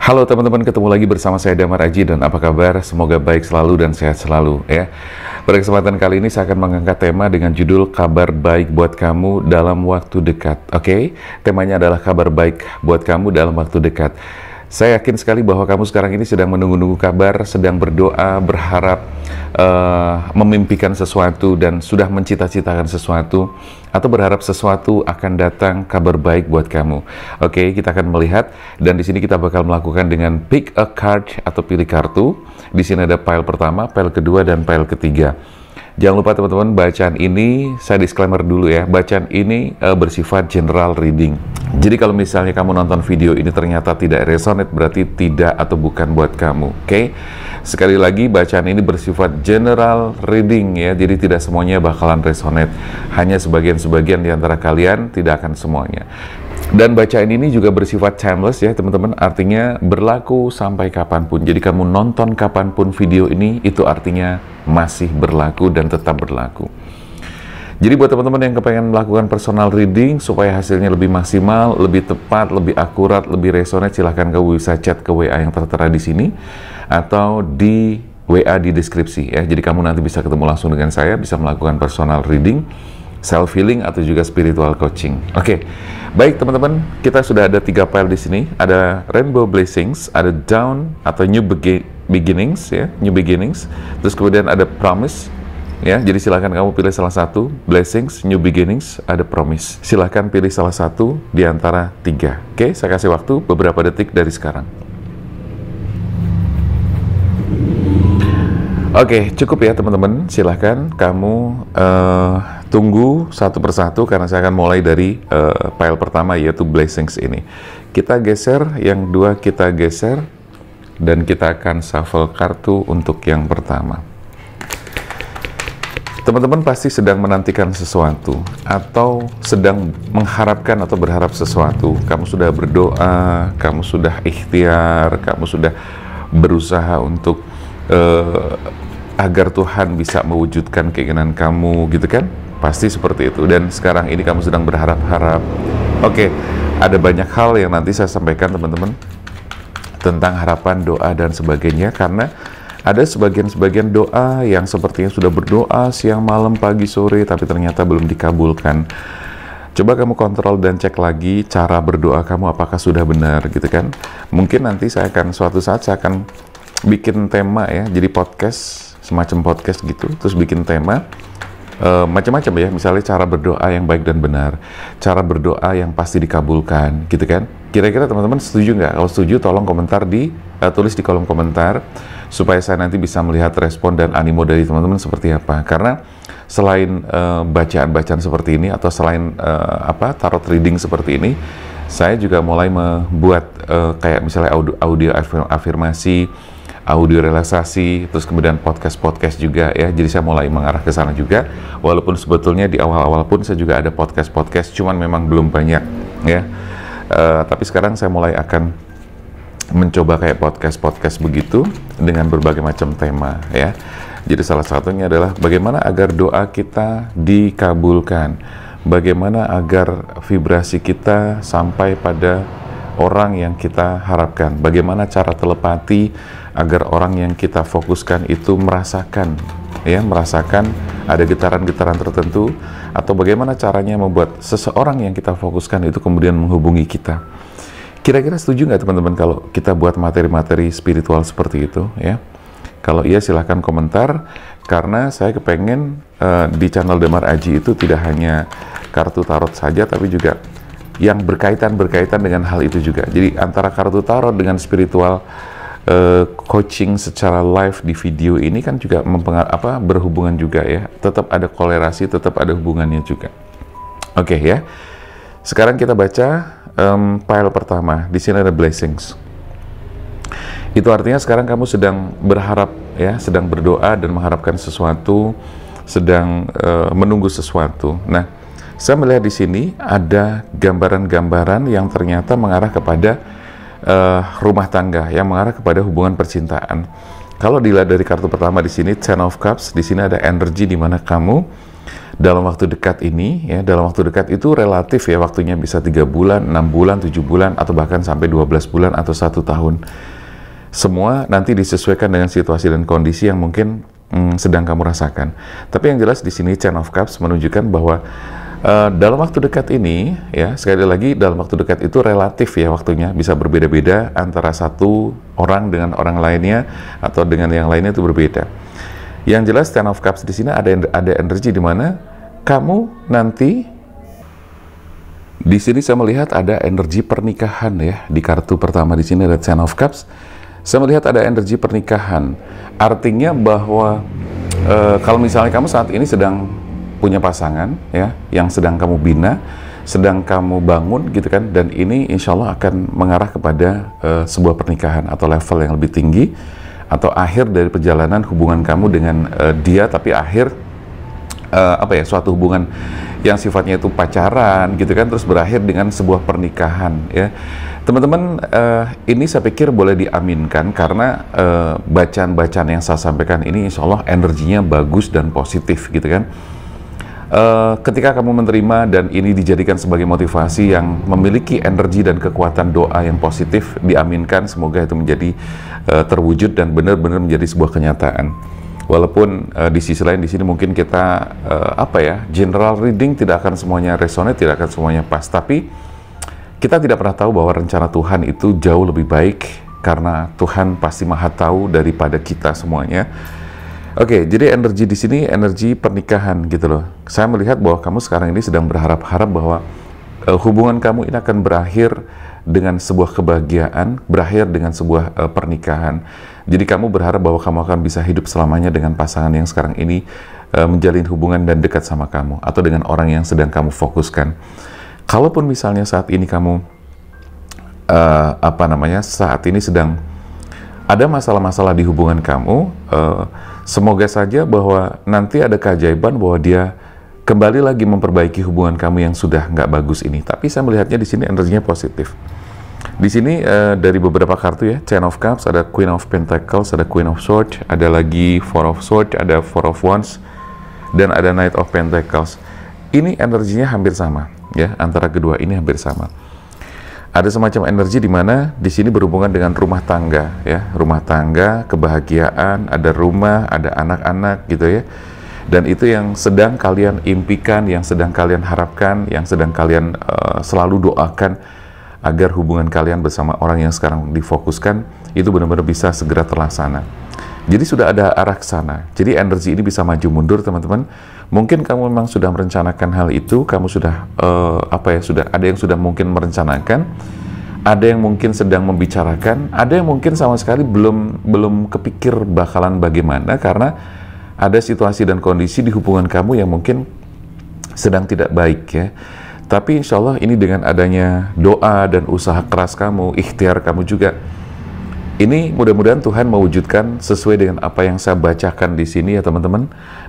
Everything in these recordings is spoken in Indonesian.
Halo teman-teman, ketemu lagi bersama saya Damar Aji dan apa kabar? Semoga baik selalu dan sehat selalu ya. Pada kesempatan kali ini saya akan mengangkat tema dengan judul kabar baik buat kamu dalam waktu dekat. Oke, temanya adalah kabar baik buat kamu dalam waktu dekat. Saya yakin sekali bahwa kamu sekarang ini sedang menunggu-nunggu kabar, sedang berdoa, berharap, memimpikan sesuatu dan sudah mencita-citakan sesuatu, atau berharap sesuatu akan datang kabar baik buat kamu. Oke, kita akan melihat dan di sini kita bakal melakukan dengan pick a card atau pilih kartu. Di sini ada pile pertama, pile kedua, dan pile ketiga. Jangan lupa teman-teman, bacaan ini, saya disclaimer dulu ya, bacaan ini bersifat general reading. Jadi kalau misalnya kamu nonton video ini ternyata tidak resonate, berarti tidak atau bukan buat kamu, oke? Sekali lagi, bacaan ini bersifat general reading ya, jadi tidak semuanya bakalan resonate. Hanya sebagian-sebagian di antara kalian, tidak akan semuanya. Dan bacaan ini juga bersifat timeless ya teman-teman, artinya berlaku sampai kapanpun. Jadi kamu nonton kapanpun video ini, itu artinya masih berlaku dan tetap berlaku. Jadi buat teman-teman yang kepengen melakukan personal reading supaya hasilnya lebih maksimal, lebih tepat, lebih akurat, lebih resonate, silahkan kamu bisa chat ke WA yang tertera di sini atau di WA di deskripsi ya. Jadi kamu nanti bisa ketemu langsung dengan saya, bisa melakukan personal reading, self healing atau juga spiritual coaching. Oke. Baik teman-teman, kita sudah ada 3 file di sini. Ada Rainbow Blessings, ada Dawn atau New Beginnings ya, New Beginnings. Terus kemudian ada Promise ya. Jadi silahkan kamu pilih salah satu, Blessings, New Beginnings, ada Promise. Silahkan pilih salah satu di antara 3. Oke, saya kasih waktu beberapa detik dari sekarang. Oke, cukup ya teman-teman. Silahkan kamu tunggu satu persatu karena saya akan mulai dari file pertama yaitu Blessings ini. Kita geser, yang 2 kita geser, dan kita akan shuffle kartu untuk yang pertama. Teman-teman pasti sedang menantikan sesuatu atau sedang mengharapkan atau berharap sesuatu. Kamu sudah berdoa, kamu sudah ikhtiar, kamu sudah berusaha untuk agar Tuhan bisa mewujudkan keinginan kamu, gitu kan? Pasti seperti itu. Dan sekarang ini kamu sedang berharap-harap. Oke, ada banyak hal yang nanti saya sampaikan teman-teman tentang harapan, doa, dan sebagainya. Karena ada sebagian-sebagian doa yang sepertinya sudah berdoa siang, malam, pagi, sore, tapi ternyata belum dikabulkan. Coba kamu kontrol dan cek lagi cara berdoa kamu apakah sudah benar, gitu kan? Mungkin nanti suatu saat saya akan bikin tema ya, jadi podcast, semacam podcast gitu, terus bikin tema macam-macam ya, misalnya cara berdoa yang baik dan benar, cara berdoa yang pasti dikabulkan, gitu kan? Kira-kira teman-teman setuju nggak? Kalau setuju tolong komentar tulis di kolom komentar supaya saya nanti bisa melihat respon dan animo dari teman-teman seperti apa. Karena selain bacaan-bacaan seperti ini atau selain tarot reading seperti ini, saya juga mulai membuat kayak misalnya audio afirmasi, audio relaksasi, terus kemudian podcast juga ya. Jadi saya mulai mengarah ke sana juga. Walaupun sebetulnya di awal-awal pun saya juga ada podcast, cuman memang belum banyak ya. Tapi sekarang saya mulai akan mencoba kayak podcast begitu dengan berbagai macam tema ya. Jadi salah satunya adalah bagaimana agar doa kita dikabulkan, bagaimana agar vibrasi kita sampai pada orang yang kita harapkan, bagaimana cara telepati agar orang yang kita fokuskan itu merasakan ada getaran-getaran tertentu, atau bagaimana caranya membuat seseorang yang kita fokuskan itu kemudian menghubungi kita. Kira-kira setuju nggak teman-teman kalau kita buat materi-materi spiritual seperti itu ya? Kalau iya silahkan komentar, karena saya kepengen di channel Damar Aji itu tidak hanya kartu tarot saja, tapi juga yang berkaitan dengan hal itu juga. Jadi antara kartu tarot dengan spiritual coaching secara live di video ini kan juga berhubungan juga ya. Tetap ada kolerasi, tetap ada hubungannya juga. Oke ya. Sekarang kita baca file pertama. Di sini ada Blessings. Itu artinya sekarang kamu sedang berharap ya, sedang berdoa dan mengharapkan sesuatu, sedang menunggu sesuatu. Nah, saya melihat di sini ada gambaran-gambaran yang ternyata mengarah kepada rumah tangga, yang mengarah kepada hubungan percintaan. Kalau dilihat dari kartu pertama di sini, Ten of Cups, di sini ada energi di mana kamu dalam waktu dekat ini, ya, dalam waktu dekat itu relatif ya, waktunya bisa 3 bulan, 6 bulan, 7 bulan, atau bahkan sampai 12 bulan atau 1 tahun. Semua nanti disesuaikan dengan situasi dan kondisi yang mungkin sedang kamu rasakan. Tapi yang jelas di sini Ten of Cups menunjukkan bahwa dalam waktu dekat ini, ya, sekali lagi dalam waktu dekat itu relatif ya, waktunya bisa berbeda-beda antara satu orang dengan orang lainnya atau dengan yang lainnya itu berbeda. Yang jelas Ten of Cups di sini ada energi di mana kamu nanti di sini saya melihat ada energi pernikahan ya, di kartu pertama di sini ada Ten of Cups. Saya melihat ada energi pernikahan. Artinya bahwa kalau misalnya kamu saat ini sedang punya pasangan ya, yang sedang kamu bina, sedang kamu bangun gitu kan, dan ini insya Allah akan mengarah kepada sebuah pernikahan atau level yang lebih tinggi, atau akhir dari perjalanan hubungan kamu dengan dia, tapi akhir suatu hubungan yang sifatnya itu pacaran gitu kan, terus berakhir dengan sebuah pernikahan ya. Teman-teman, ini saya pikir boleh diaminkan karena bacaan-bacaan yang saya sampaikan ini insya Allah energinya bagus dan positif gitu kan. Ketika kamu menerima dan ini dijadikan sebagai motivasi yang memiliki energi dan kekuatan doa yang positif, diaminkan, semoga itu menjadi terwujud dan benar-benar menjadi sebuah kenyataan. Walaupun di sisi lain di sini mungkin kita general reading tidak akan semuanya resonate, tidak akan semuanya pas, tapi kita tidak pernah tahu bahwa rencana Tuhan itu jauh lebih baik karena Tuhan pasti maha tahu daripada kita semuanya. Oke, jadi energi di sini energi pernikahan gitu loh. Saya melihat bahwa kamu sekarang ini sedang berharap-harap bahwa hubungan kamu ini akan berakhir dengan sebuah kebahagiaan, berakhir dengan sebuah pernikahan. Jadi kamu berharap bahwa kamu akan bisa hidup selamanya dengan pasangan yang sekarang ini menjalin hubungan dan dekat sama kamu, atau dengan orang yang sedang kamu fokuskan. Kalaupun misalnya saat ini kamu saat ini sedang ada masalah-masalah di hubungan kamu, semoga saja bahwa nanti ada keajaiban bahwa dia kembali lagi memperbaiki hubungan kamu yang sudah nggak bagus ini. Tapi saya melihatnya di sini energinya positif. Di sini dari beberapa kartu ya, Ten of Cups, ada Queen of Pentacles, ada Queen of Swords, ada lagi Four of Swords, ada Four of Wands, dan ada Knight of Pentacles. Ini energinya hampir sama ya, antara kedua ini hampir sama. Ada semacam energi di mana di sini berhubungan dengan rumah tangga ya, rumah tangga, kebahagiaan, ada rumah, ada anak-anak gitu ya. Dan itu yang sedang kalian impikan, yang sedang kalian harapkan, yang sedang kalian selalu doakan agar hubungan kalian bersama orang yang sekarang difokuskan itu benar-benar bisa segera terlaksana. Jadi sudah ada arah ke sana. Jadi energi ini bisa maju mundur, teman-teman. Mungkin kamu memang sudah merencanakan hal itu, kamu sudah sudah ada yang sudah mungkin merencanakan, ada yang mungkin sedang membicarakan, ada yang mungkin sama sekali belum kepikir bakalan bagaimana karena ada situasi dan kondisi di hubungan kamu yang mungkin sedang tidak baik ya. Tapi insya Allah ini dengan adanya doa dan usaha keras kamu, ikhtiar kamu juga, ini mudah-mudahan Tuhan mewujudkan sesuai dengan apa yang saya bacakan di sini ya teman-teman.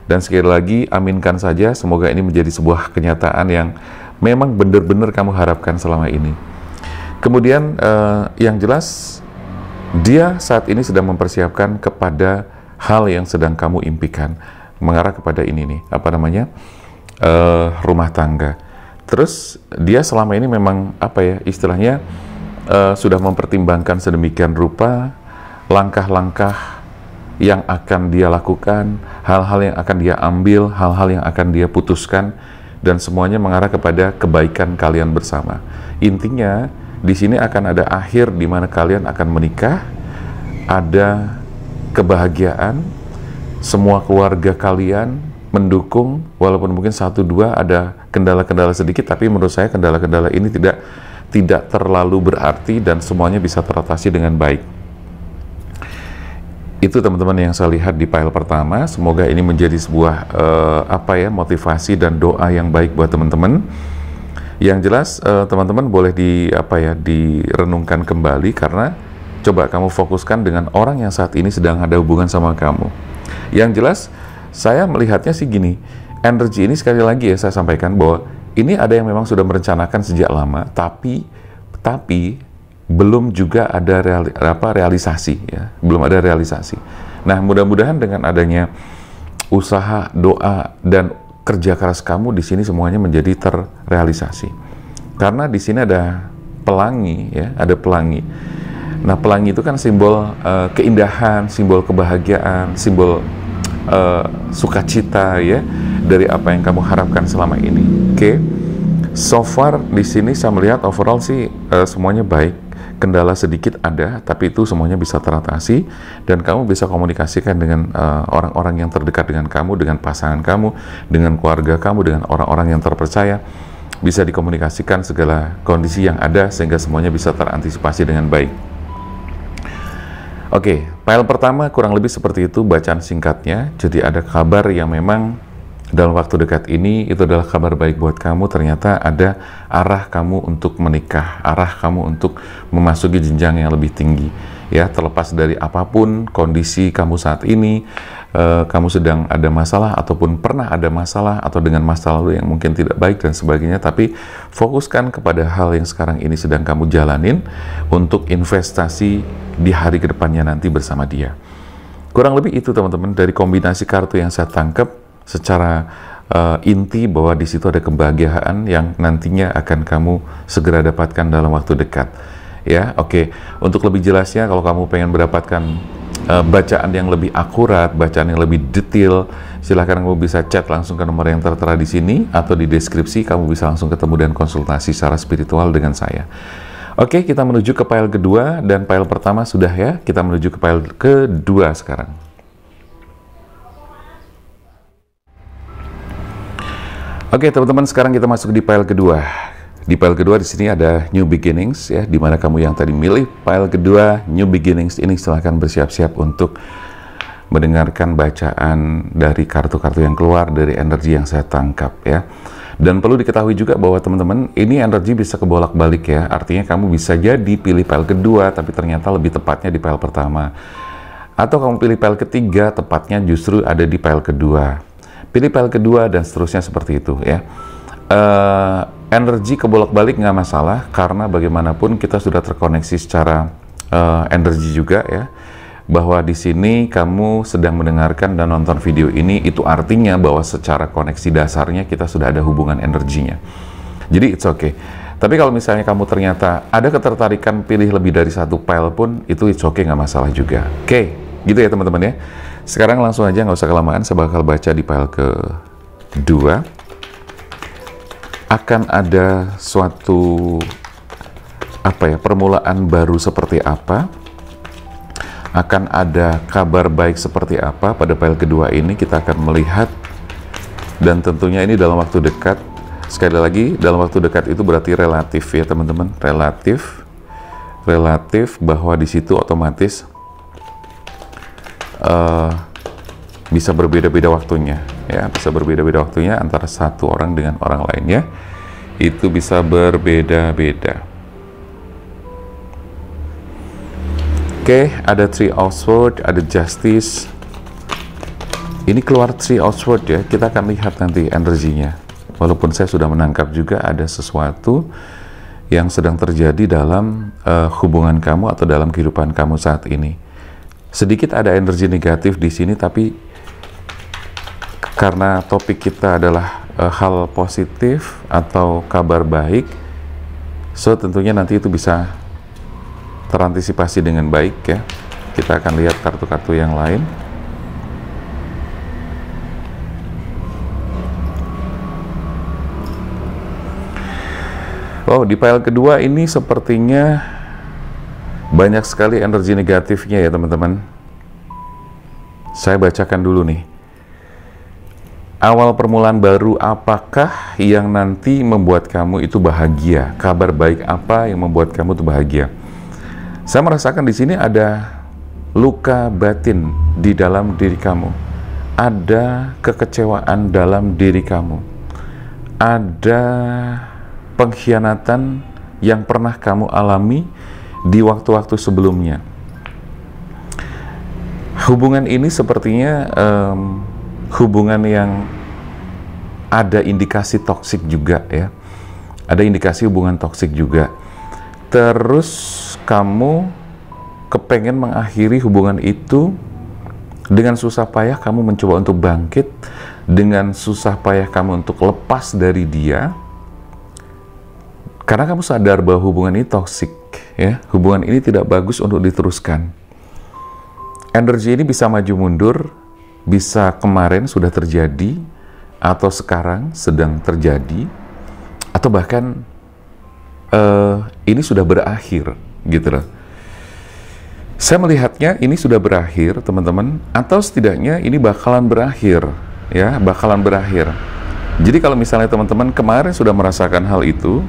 Dan sekali lagi aminkan saja, semoga ini menjadi sebuah kenyataan yang memang benar-benar kamu harapkan selama ini. Kemudian yang jelas dia saat ini sedang mempersiapkan kepada hal yang sedang kamu impikan, mengarah kepada ini nih, rumah tangga. Terus dia selama ini memang istilahnya sudah mempertimbangkan sedemikian rupa langkah-langkah yang akan dia lakukan, hal-hal yang akan dia ambil, hal-hal yang akan dia putuskan, dan semuanya mengarah kepada kebaikan kalian bersama. Intinya di sini akan ada akhir di mana kalian akan menikah, ada kebahagiaan, semua keluarga kalian mendukung, walaupun mungkin 1-2 ada kendala-kendala sedikit, tapi menurut saya kendala-kendala ini tidak terlalu berarti dan semuanya bisa teratasi dengan baik. Itu teman-teman yang saya lihat di pile pertama. Semoga ini menjadi sebuah motivasi dan doa yang baik buat teman-teman. Yang jelas teman-teman boleh direnungkan kembali, karena coba kamu fokuskan dengan orang yang saat ini sedang ada hubungan sama kamu. Yang jelas saya melihatnya sih gini, energi ini sekali lagi ya saya sampaikan bahwa ini ada yang memang sudah merencanakan sejak lama, tapi belum juga ada realisasi ya, belum ada realisasi. Nah, mudah-mudahan dengan adanya usaha, doa, dan kerja keras kamu di sini semuanya menjadi terrealisasi. Karena di sini ada pelangi, ya, ada pelangi. Nah, pelangi itu kan simbol keindahan, simbol kebahagiaan, simbol sukacita, ya, dari apa yang kamu harapkan selama ini. Oke. So far di sini saya melihat overall sih semuanya baik. Kendala sedikit ada, tapi itu semuanya bisa teratasi dan kamu bisa komunikasikan dengan orang-orang yang terdekat dengan kamu, dengan pasangan kamu, dengan keluarga kamu, dengan orang-orang yang terpercaya. Bisa dikomunikasikan segala kondisi yang ada sehingga semuanya bisa terantisipasi dengan baik. Oke, file pertama kurang lebih seperti itu bacaan singkatnya. Jadi ada kabar yang memang dalam waktu dekat ini itu adalah kabar baik buat kamu. Ternyata ada arah kamu untuk menikah, arah kamu untuk memasuki jenjang yang lebih tinggi, ya, terlepas dari apapun kondisi kamu saat ini, kamu sedang ada masalah ataupun pernah ada masalah atau dengan masa lalu yang mungkin tidak baik dan sebagainya, tapi fokuskan kepada hal yang sekarang ini sedang kamu jalanin untuk investasi di hari kedepannya nanti bersama dia. Kurang lebih itu teman-teman dari kombinasi kartu yang saya tangkap secara inti, bahwa di situ ada kebahagiaan yang nantinya akan kamu segera dapatkan dalam waktu dekat, ya. Oke, untuk lebih jelasnya kalau kamu pengen mendapatkan bacaan yang lebih akurat, bacaan yang lebih detail, silahkan kamu bisa chat langsung ke nomor yang tertera di sini atau di deskripsi. Kamu bisa langsung ketemu dan konsultasi secara spiritual dengan saya. Oke, kita menuju ke file kedua, dan file pertama sudah, ya. Kita menuju ke file kedua sekarang. Oke, teman-teman, sekarang kita masuk di file kedua. Di file kedua di sini ada New Beginnings, ya, dimana kamu yang tadi milih file kedua New Beginnings ini silahkan bersiap-siap untuk mendengarkan bacaan dari kartu-kartu yang keluar dari energi yang saya tangkap, ya. Dan perlu diketahui juga bahwa teman-teman, ini energi bisa kebolak-balik, ya. Artinya kamu bisa jadi pilih file kedua, tapi ternyata lebih tepatnya di file pertama. Atau kamu pilih file ketiga, tepatnya justru ada di file kedua. Pilih file kedua dan seterusnya seperti itu, ya. Energi kebolak-balik nggak masalah, karena bagaimanapun kita sudah terkoneksi secara energi juga, ya. Bahwa di sini kamu sedang mendengarkan dan nonton video ini, itu artinya bahwa secara koneksi dasarnya kita sudah ada hubungan energinya. Jadi it's okay. Tapi kalau misalnya kamu ternyata ada ketertarikan pilih lebih dari satu file pun, itu it's okay, nggak masalah juga. Oke, gitu ya teman-teman, ya. Sekarang langsung aja, nggak usah kelamaan, saya bakal baca di file kedua. Akan ada suatu permulaan baru seperti apa? Akan ada kabar baik seperti apa pada file kedua ini? Kita akan melihat, dan tentunya ini dalam waktu dekat. Sekali lagi, dalam waktu dekat itu berarti relatif, ya teman-teman. Relatif bahwa di situ otomatis bisa berbeda-beda waktunya, ya, bisa berbeda-beda waktunya antara satu orang dengan orang lainnya, itu bisa berbeda-beda. Oke, ada Three of Swords, ada Justice. Ini keluar Three of Swords, ya. Kita akan lihat nanti energinya. Walaupun saya sudah menangkap juga ada sesuatu yang sedang terjadi dalam hubungan kamu atau dalam kehidupan kamu saat ini. Sedikit ada energi negatif di sini, tapi karena topik kita adalah hal positif atau kabar baik, so tentunya nanti itu bisa terantisipasi dengan baik, ya. Kita akan lihat kartu-kartu yang lain. Oh, di file kedua ini sepertinya banyak sekali energi negatifnya, ya teman-teman. Saya bacakan dulu nih. Awal permulaan baru apakah yang nanti membuat kamu itu bahagia? Kabar baik apa yang membuat kamu itu bahagia? Saya merasakan di sini ada luka batin di dalam diri kamu. Ada kekecewaan dalam diri kamu. Ada pengkhianatan yang pernah kamu alami di waktu-waktu sebelumnya. Hubungan ini sepertinya hubungan yang ada indikasi toksik juga, ya. Ada indikasi hubungan toksik juga. Terus kamu kepengen mengakhiri hubungan itu Dengan susah payah kamu mencoba untuk bangkit, dengan susah payah kamu untuk lepas dari dia, karena kamu sadar bahwa hubungan ini toksik, ya, hubungan ini tidak bagus untuk diteruskan. Energi ini bisa maju mundur, bisa kemarin sudah terjadi, atau sekarang sedang terjadi, atau bahkan ini sudah berakhir, gitu loh. Saya melihatnya ini sudah berakhir, teman-teman, atau setidaknya ini bakalan berakhir, ya, bakalan berakhir. Jadi kalau misalnya teman-teman kemarin sudah merasakan hal itu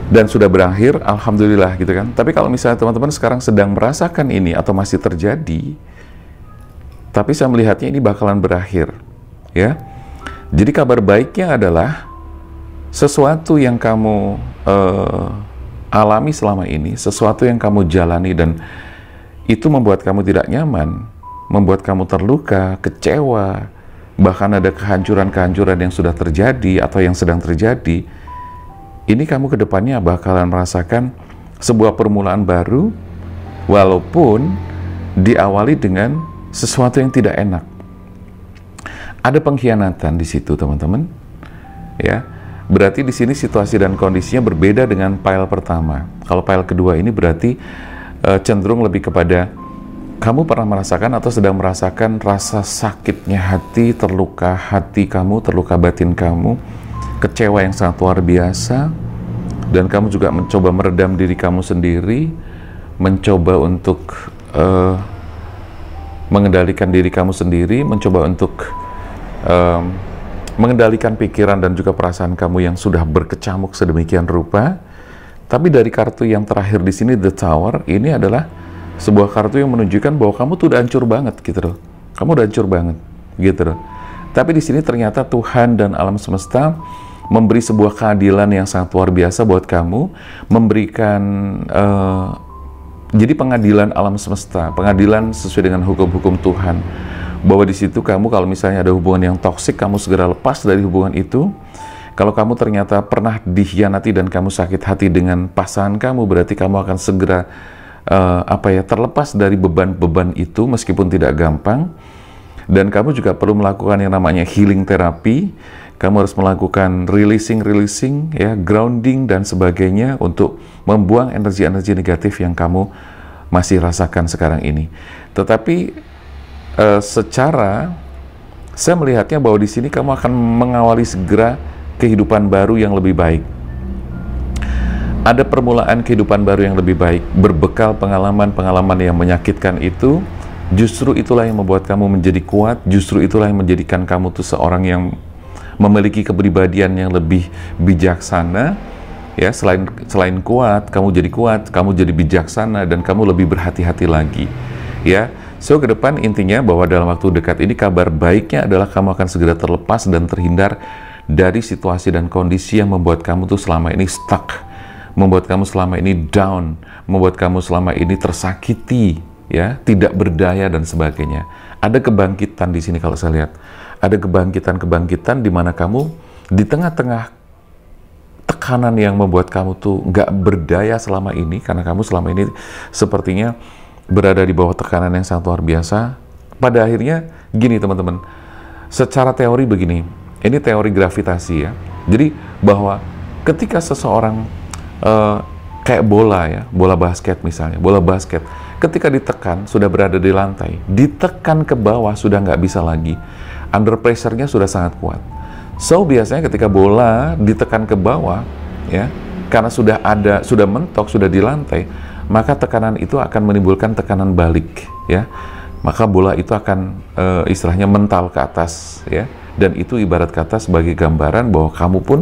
dan sudah berakhir, alhamdulillah gitu kan. Tapi kalau misalnya teman-teman sekarang sedang merasakan ini atau masih terjadi, tapi saya melihatnya ini bakalan berakhir, ya. Jadi kabar baiknya adalah sesuatu yang kamu alami selama ini, sesuatu yang kamu jalani dan itu membuat kamu tidak nyaman, membuat kamu terluka, kecewa, bahkan ada kehancuran-kehancuran yang sudah terjadi atau yang sedang terjadi. Ini kamu ke depannya bakalan merasakan sebuah permulaan baru, walaupun diawali dengan sesuatu yang tidak enak. Ada pengkhianatan di situ, teman-teman. Ya, berarti di sini situasi dan kondisinya berbeda dengan file pertama. Kalau file kedua ini berarti cenderung lebih kepada kamu pernah merasakan atau sedang merasakan rasa sakitnya hati, terluka hati kamu, terluka batin kamu, kecewa yang sangat luar biasa, dan kamu juga mencoba meredam diri kamu sendiri, mencoba untuk mengendalikan diri kamu sendiri, mencoba untuk mengendalikan pikiran dan juga perasaan kamu yang sudah berkecamuk sedemikian rupa. Tapi dari kartu yang terakhir di sini, The Tower, ini adalah sebuah kartu yang menunjukkan bahwa kamu tuh udah hancur banget gitu loh. Kamu udah hancur banget gitu loh. Tapi di sini ternyata Tuhan dan alam semesta memberi sebuah keadilan yang sangat luar biasa buat kamu, memberikan jadi pengadilan alam semesta, pengadilan sesuai dengan hukum-hukum Tuhan. Bahwa di situ kamu kalau misalnya ada hubungan yang toksik, kamu segera lepas dari hubungan itu. Kalau kamu ternyata pernah dikhianati dan kamu sakit hati dengan pasangan kamu, berarti kamu akan segera terlepas dari beban-beban itu meskipun tidak gampang. Dan kamu juga perlu melakukan yang namanya healing terapi. Kamu harus melakukan releasing, ya, grounding dan sebagainya untuk membuang energi-energi negatif yang kamu masih rasakan sekarang ini. Tetapi secara saya melihatnya bahwa di sini kamu akan mengawali segera kehidupan baru yang lebih baik. Ada permulaan kehidupan baru yang lebih baik, berbekal pengalaman-pengalaman yang menyakitkan itu. Justru itulah yang membuat kamu menjadi kuat, justru itulah yang menjadikan kamu tuh seorang yang memiliki kepribadian yang lebih bijaksana. Ya, selain kuat, kamu jadi bijaksana dan kamu lebih berhati-hati lagi. Ya, so ke depan intinya bahwa dalam waktu dekat ini kabar baiknya adalah kamu akan segera terlepas dan terhindar dari situasi dan kondisi yang membuat kamu tuh selama ini stuck, membuat kamu selama ini down, membuat kamu selama ini tersakiti, ya, tidak berdaya dan sebagainya. Ada kebangkitan di sini kalau saya lihat. Ada kebangkitan di mana kamu di tengah-tengah tekanan yang membuat kamu tuh nggak berdaya selama ini, karena kamu selama ini sepertinya berada di bawah tekanan yang sangat luar biasa. Pada akhirnya gini teman-teman, secara teori begini, ini teori gravitasi ya. Jadi bahwa ketika seseorang kayak bola ya, bola basket misalnya, bola basket, ketika ditekan sudah berada di lantai, ditekan ke bawah sudah nggak bisa lagi, under pressure-nya sudah sangat kuat. So biasanya ketika bola ditekan ke bawah ya, karena sudah mentok, sudah di lantai, maka tekanan itu akan menimbulkan tekanan balik ya. Maka bola itu akan istilahnya mental ke atas ya. Dan itu ibarat kata sebagai gambaran bahwa kamu pun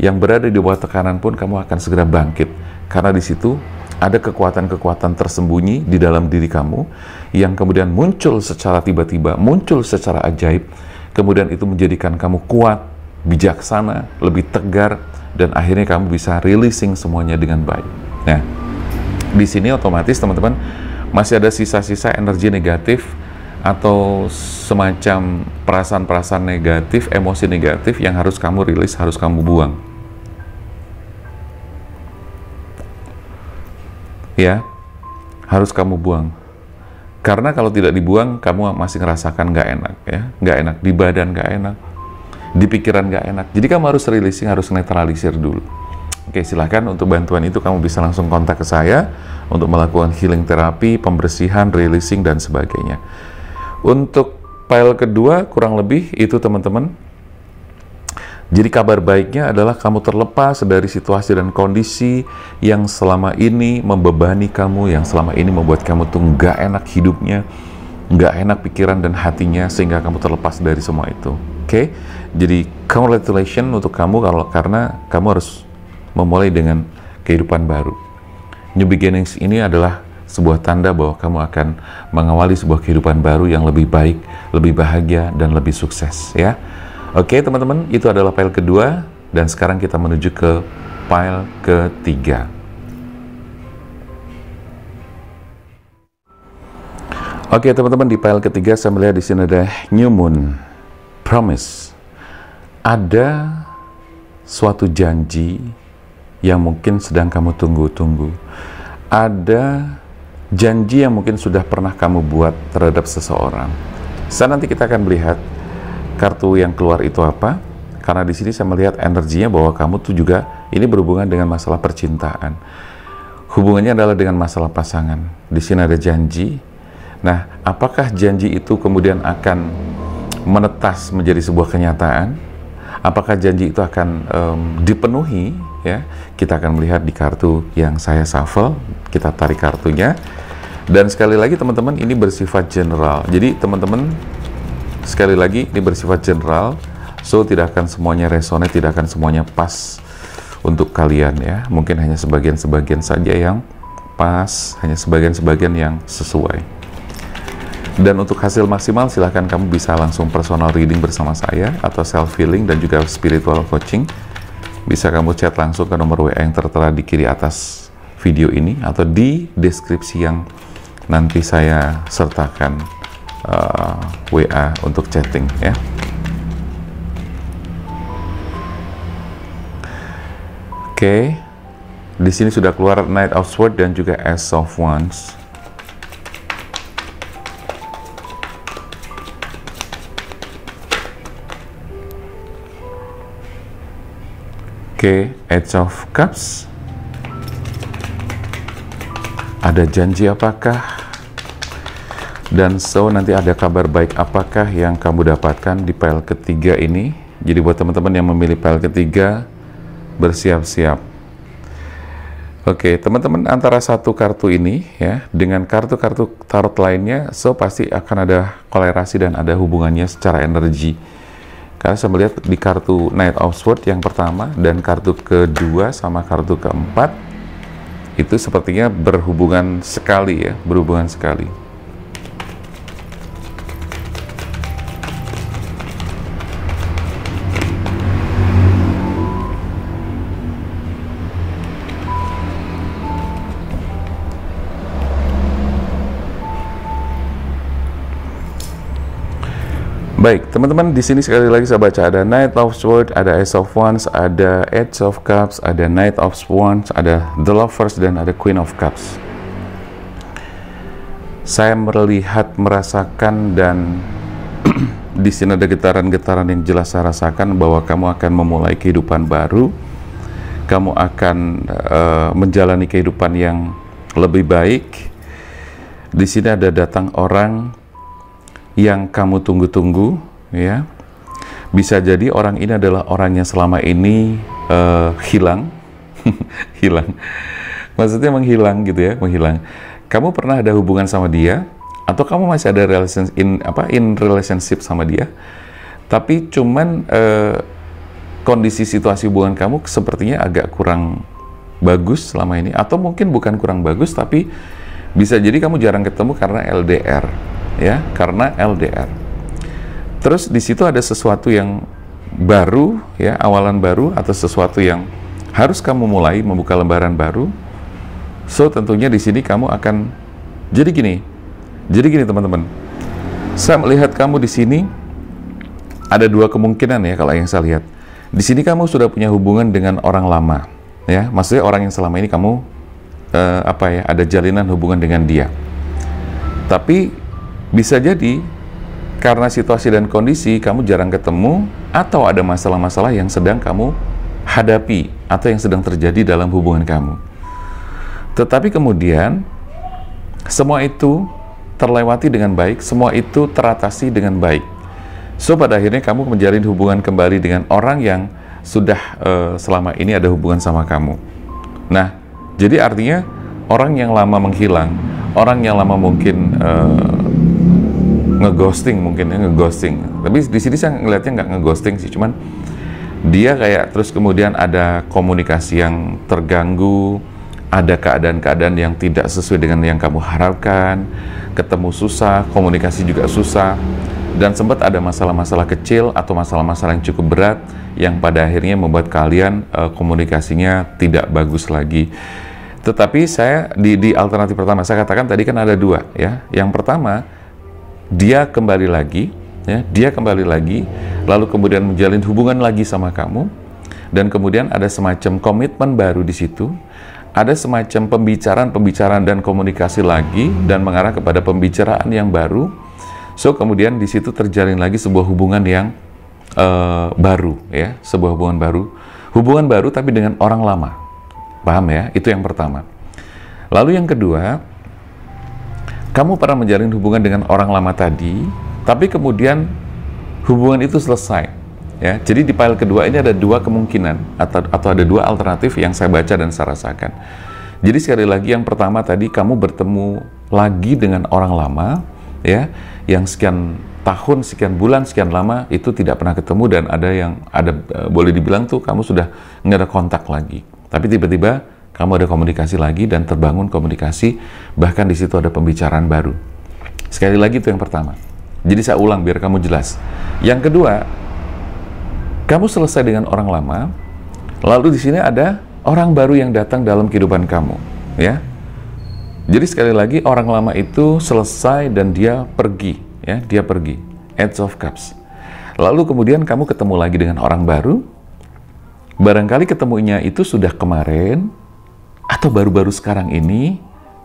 yang berada di bawah tekanan pun kamu akan segera bangkit. Karena di situ ada kekuatan-kekuatan tersembunyi di dalam diri kamu yang kemudian muncul secara tiba-tiba, muncul secara ajaib. Kemudian itu menjadikan kamu kuat, bijaksana, lebih tegar, dan akhirnya kamu bisa releasing semuanya dengan baik. Nah, di sini otomatis teman-teman masih ada sisa-sisa energi negatif atau semacam perasaan-perasaan negatif, emosi negatif yang harus kamu rilis, harus kamu buang. Ya, harus kamu buang. Karena kalau tidak dibuang, kamu masih ngerasakan nggak enak, ya, nggak enak di badan, nggak enak di pikiran, nggak enak. Jadi kamu harus releasing, harus netralisir dulu. Oke, silahkan untuk bantuan itu kamu bisa langsung kontak ke saya untuk melakukan healing terapi, pembersihan, releasing, dan sebagainya. Untuk file kedua kurang lebih itu teman-teman. Jadi kabar baiknya adalah kamu terlepas dari situasi dan kondisi yang selama ini membebani kamu, yang selama ini membuat kamu tuh nggak enak hidupnya, nggak enak pikiran dan hatinya, sehingga kamu terlepas dari semua itu. Oke? Jadi congratulations untuk kamu karena kamu harus memulai dengan kehidupan baru. New beginnings ini adalah sebuah tanda bahwa kamu akan mengawali sebuah kehidupan baru yang lebih baik, lebih bahagia, dan lebih sukses, ya. Oke, teman-teman, itu adalah file kedua, dan sekarang kita menuju ke file ketiga. Oke, teman-teman, di file ketiga saya melihat di sini ada New Moon, Promise. Ada suatu janji yang mungkin sedang kamu tunggu-tunggu. Ada janji yang mungkin sudah pernah kamu buat terhadap seseorang. Nanti kita akan melihat kartu yang keluar itu apa, karena di sini saya melihat energinya bahwa kamu tuh juga ini berhubungan dengan masalah percintaan. Hubungannya adalah dengan masalah pasangan. Di sini ada janji. Nah, apakah janji itu kemudian akan menetas menjadi sebuah kenyataan? Apakah janji itu akan dipenuhi? Ya, kita akan melihat di kartu yang saya shuffle. Kita tarik kartunya. Dan sekali lagi teman-teman, ini bersifat general. Jadi teman-teman, sekali lagi ini bersifat general, so tidak akan semuanya resonate, tidak akan semuanya pas untuk kalian, ya. Mungkin hanya sebagian-sebagian saja yang pas, hanya sebagian-sebagian yang sesuai. Dan untuk hasil maksimal silahkan kamu bisa langsung personal reading bersama saya, atau self healing dan juga spiritual coaching. Bisa kamu chat langsung ke nomor WA yang tertera di kiri atas video ini, atau di deskripsi yang nanti saya sertakan WA untuk chatting, ya. Oke, di sini sudah keluar Knight of Swords dan juga Ace of Wands. Oke, Eight of Cups. Ada janji apakah? Dan so nanti ada kabar baik apakah yang kamu dapatkan di file ketiga ini. Jadi buat teman-teman yang memilih file ketiga, bersiap-siap. Oke, teman-teman, antara satu kartu ini ya dengan kartu-kartu tarot lainnya, so pasti akan ada kolerasi dan ada hubungannya secara energi. Karena saya melihat di kartu Knight of Swords yang pertama dan kartu kedua sama kartu keempat itu sepertinya berhubungan sekali, ya, berhubungan sekali. Baik, teman-teman, di sini sekali lagi saya baca ada Knight of Swords, ada Ace of Wands, ada Eight of Cups, ada Knight of Wands, ada The Lovers, dan ada Queen of Cups. Saya melihat, merasakan, dan di sini ada getaran-getaran yang jelas saya rasakan bahwa kamu akan memulai kehidupan baru. Kamu akan menjalani kehidupan yang lebih baik. Di sini ada datang orang yang kamu tunggu-tunggu, ya. Bisa jadi orang ini adalah orang yang selama ini hilang. Hilang, maksudnya menghilang gitu, ya, menghilang. Kamu pernah ada hubungan sama dia, atau kamu masih ada in relationship sama dia, tapi cuman kondisi situasi hubungan kamu sepertinya agak kurang bagus selama ini, atau mungkin bukan kurang bagus, tapi bisa jadi kamu jarang ketemu karena LDR. Ya, karena LDR. Terus di situ ada sesuatu yang baru, ya, awalan baru, atau sesuatu yang harus kamu mulai membuka lembaran baru. So tentunya di sini kamu akan jadi gini, teman-teman. Saya melihat kamu di sini ada dua kemungkinan, ya, kalau yang saya lihat. Di sini kamu sudah punya hubungan dengan orang lama, ya, maksudnya orang yang selama ini kamu ada jalinan hubungan dengan dia. Tapi bisa jadi karena situasi dan kondisi kamu jarang ketemu, atau ada masalah-masalah yang sedang kamu hadapi atau yang sedang terjadi dalam hubungan kamu. Tetapi kemudian semua itu terlewati dengan baik, semua itu teratasi dengan baik. So pada akhirnya kamu menjalin hubungan kembali dengan orang yang sudah selama ini ada hubungan sama kamu. Nah, jadi artinya orang yang lama menghilang, orang yang lama mungkin ngeghosting, tapi di sini saya ngelihatnya nggak ngeghosting sih, cuman dia kayak terus kemudian ada komunikasi yang terganggu, ada keadaan-keadaan yang tidak sesuai dengan yang kamu harapkan, ketemu susah, komunikasi juga susah, dan sempat ada masalah-masalah kecil atau masalah-masalah yang cukup berat yang pada akhirnya membuat kalian komunikasinya tidak bagus lagi. Tetapi saya di alternatif pertama saya katakan tadi kan ada dua ya. Yang pertama, dia kembali lagi ya, lalu kemudian menjalin hubungan lagi sama kamu, dan kemudian ada semacam komitmen baru di situ, ada semacam pembicaraan dan komunikasi lagi dan mengarah kepada pembicaraan yang baru. So kemudian di situ terjalin lagi sebuah hubungan yang baru ya, sebuah hubungan baru tapi dengan orang lama. Paham ya? Itu yang pertama. Lalu yang kedua, kamu pernah menjalin hubungan dengan orang lama tadi, tapi kemudian hubungan itu selesai. Ya, jadi di file kedua ini ada dua kemungkinan atau ada dua alternatif yang saya baca dan saya rasakan. Jadi sekali lagi, yang pertama tadi kamu bertemu lagi dengan orang lama, ya, yang sekian tahun, sekian bulan, sekian lama itu tidak pernah ketemu, dan boleh dibilang tuh kamu sudah nggak ada kontak lagi. Tapi tiba-tiba kamu ada komunikasi lagi dan terbangun komunikasi, bahkan di situ ada pembicaraan baru. Sekali lagi itu yang pertama. Jadi saya ulang biar kamu jelas. Yang kedua, kamu selesai dengan orang lama, lalu di sini ada orang baru yang datang dalam kehidupan kamu, ya. Jadi sekali lagi orang lama itu selesai dan dia pergi, ya, dia pergi. Eight of Cups. Lalu kemudian kamu ketemu lagi dengan orang baru. Barangkali ketemunya itu sudah kemarin atau baru-baru sekarang ini.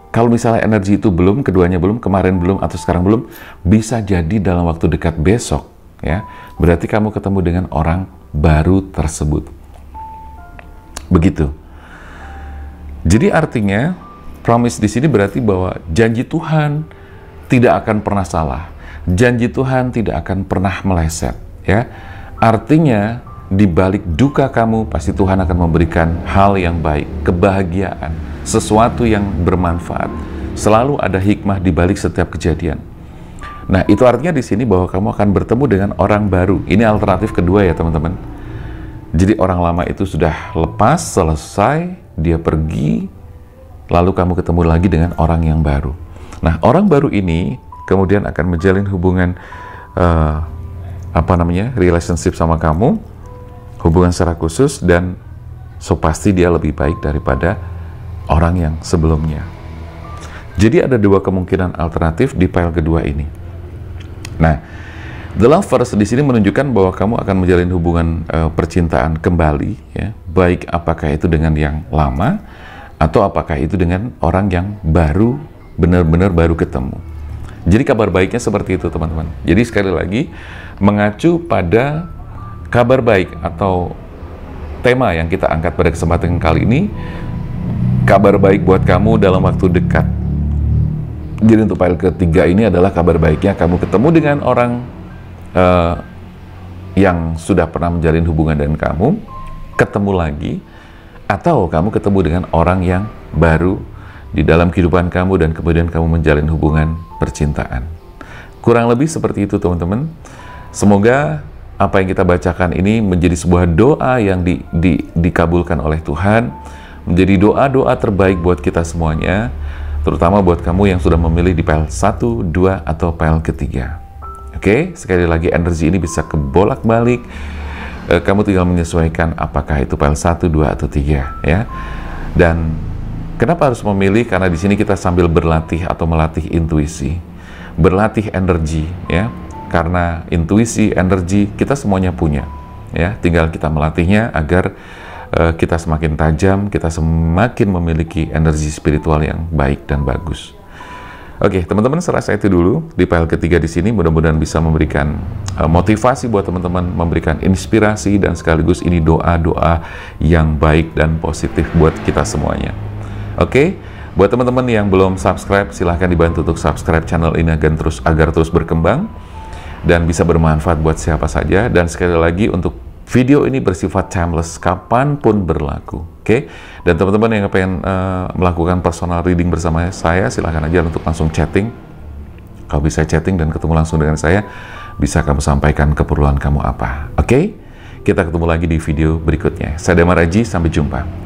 Kalau misalnya energi itu belum, keduanya belum, kemarin belum atau sekarang belum, bisa jadi dalam waktu dekat besok, ya. Berarti kamu ketemu dengan orang baru tersebut. Begitu. Jadi artinya promise di sini berarti bahwa janji Tuhan tidak akan pernah salah. Janji Tuhan tidak akan pernah meleset, ya. Artinya di balik duka kamu pasti Tuhan akan memberikan hal yang baik, kebahagiaan, sesuatu yang bermanfaat. Selalu ada hikmah di balik setiap kejadian. Nah, itu artinya di sini bahwa kamu akan bertemu dengan orang baru. Ini alternatif kedua ya, teman-teman. Jadi orang lama itu sudah lepas, selesai, dia pergi, lalu kamu ketemu lagi dengan orang yang baru. Nah, orang baru ini kemudian akan menjalin hubungan relationship sama kamu, hubungan secara khusus, dan so pasti dia lebih baik daripada orang yang sebelumnya. Jadi ada dua kemungkinan alternatif di file kedua ini. Nah, the lovers di sini menunjukkan bahwa kamu akan menjalin hubungan percintaan kembali, ya, baik apakah itu dengan yang lama atau apakah itu dengan orang yang baru, benar-benar baru ketemu. Jadi kabar baiknya seperti itu, teman-teman. Jadi sekali lagi mengacu pada kabar baik atau tema yang kita angkat pada kesempatan kali ini, kabar baik buat kamu dalam waktu dekat. Jadi untuk file ketiga ini adalah kabar baiknya kamu ketemu dengan orang yang sudah pernah menjalin hubungan dengan kamu, ketemu lagi, atau kamu ketemu dengan orang yang baru di dalam kehidupan kamu dan kemudian kamu menjalin hubungan percintaan. Kurang lebih seperti itu, teman-teman. Semoga apa yang kita bacakan ini menjadi sebuah doa yang dikabulkan oleh Tuhan, menjadi doa-doa terbaik buat kita semuanya, terutama buat kamu yang sudah memilih di file 1, 2, atau file ketiga. Oke, sekali lagi energi ini bisa kebolak-balik. Kamu tinggal menyesuaikan apakah itu file 1, 2, atau 3, ya. Dan kenapa harus memilih? Karena di sini kita sambil berlatih atau melatih intuisi, berlatih energi, ya. Karena intuisi, energi kita semuanya punya, ya. Tinggal kita melatihnya agar kita semakin tajam, kita semakin memiliki energi spiritual yang baik dan bagus. Oke, teman-teman, saya rasa itu dulu di file ketiga di sini. Mudah-mudahan bisa memberikan motivasi buat teman-teman, memberikan inspirasi, dan sekaligus ini doa-doa yang baik dan positif buat kita semuanya. Oke, buat teman-teman yang belum subscribe, silahkan dibantu untuk subscribe channel ini agar terus berkembang dan bisa bermanfaat buat siapa saja. Dan sekali lagi, untuk video ini bersifat timeless, kapanpun berlaku. Oke, dan teman-teman yang pengen melakukan personal reading bersama saya, silahkan aja untuk langsung chatting. Kalau bisa chatting dan ketemu langsung dengan saya, bisa kamu sampaikan keperluan kamu apa. Oke, kita ketemu lagi di video berikutnya. Saya Damar Aji, sampai jumpa.